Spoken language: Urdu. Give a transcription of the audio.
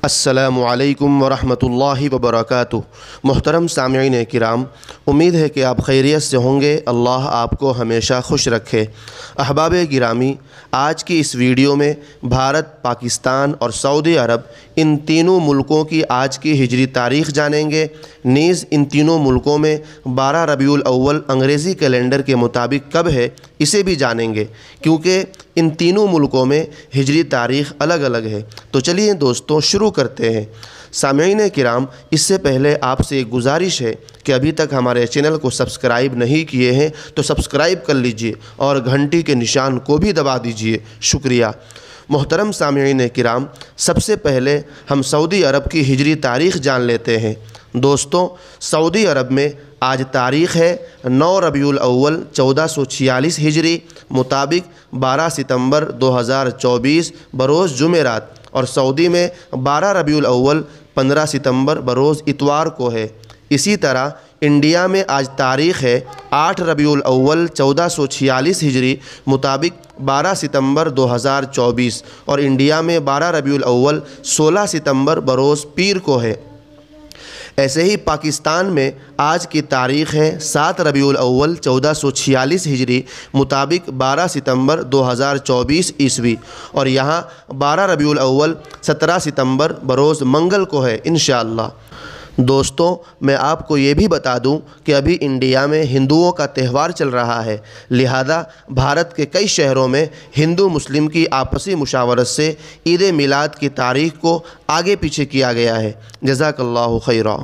السلام علیکم ورحمۃ اللہ وبرکاتہ۔ محترم سامعین کرام، امید ہے کہ آپ خیریت سے ہوں گے۔ اللہ آپ کو ہمیشہ خوش رکھے۔ احباب گرامی، آج کی اس ویڈیو میں بھارت، پاکستان اور سعودی عرب ان تینوں ملکوں کی آج کی ہجری تاریخ جانیں گے۔ نیز ان تینوں ملکوں میں 12 ربیع الاول انگریزی کیلنڈر کے مطابق کب ہے اسے بھی جانیں گے، کیونکہ ان تینوں ملکوں میں ہجری تاریخ الگ الگ ہے۔ تو چلیے دوستوں شروع کرتے ہیں۔ سامعین کرام، اس سے پہلے آپ سے ایک گزارش ہے کہ ابھی تک ہمارے چینل کو سبسکرائب نہیں کیے ہیں تو سبسکرائب کر لیجئے اور گھنٹی کے نشان کو بھی دبا دیجئے۔ شکریہ۔ محترم سامعین کرام، سب سے پہلے ہم سعودی عرب کی ہجری تاریخ جان لیتے ہیں۔ دوستوں، سعودی عرب میں آج تاریخ ہے 9 ربیع الاول 1446 ہجری مطابق 12 ستمبر 2024 بروز جمعرات، اور سعودی میں 12 ربیع الاول 15 ستمبر بروز اتوار کو ہے۔ اسی طرح انڈیا میں آج تاریخ ہے 8 ربیع الاول 1446 ہجری مطابق 12 ستمبر 2024، اور انڈیا میں 12 ربیع الاول 16 ستمبر بروز پیر کو ہے۔ ایسے ہی پاکستان میں آج کی تاریخ ہے 7 ربیع الاول 1446 ہجری مطابق 12 ستمبر 2024 عیسوی، اور یہاں 12 ربیع الاول 17 ستمبر بروز منگل کو ہے انشاءاللہ۔ دوستوں، میں آپ کو یہ بھی بتا دوں کہ ابھی انڈیا میں ہندوؤں کا تہوار چل رہا ہے، لہذا بھارت کے کئی شہروں میں ہندو مسلم کی آپسی مشاورت سے عید میلاد کی تاریخ کو آگے پیچھے کیا گیا ہے۔ جزاک اللہ خیرا۔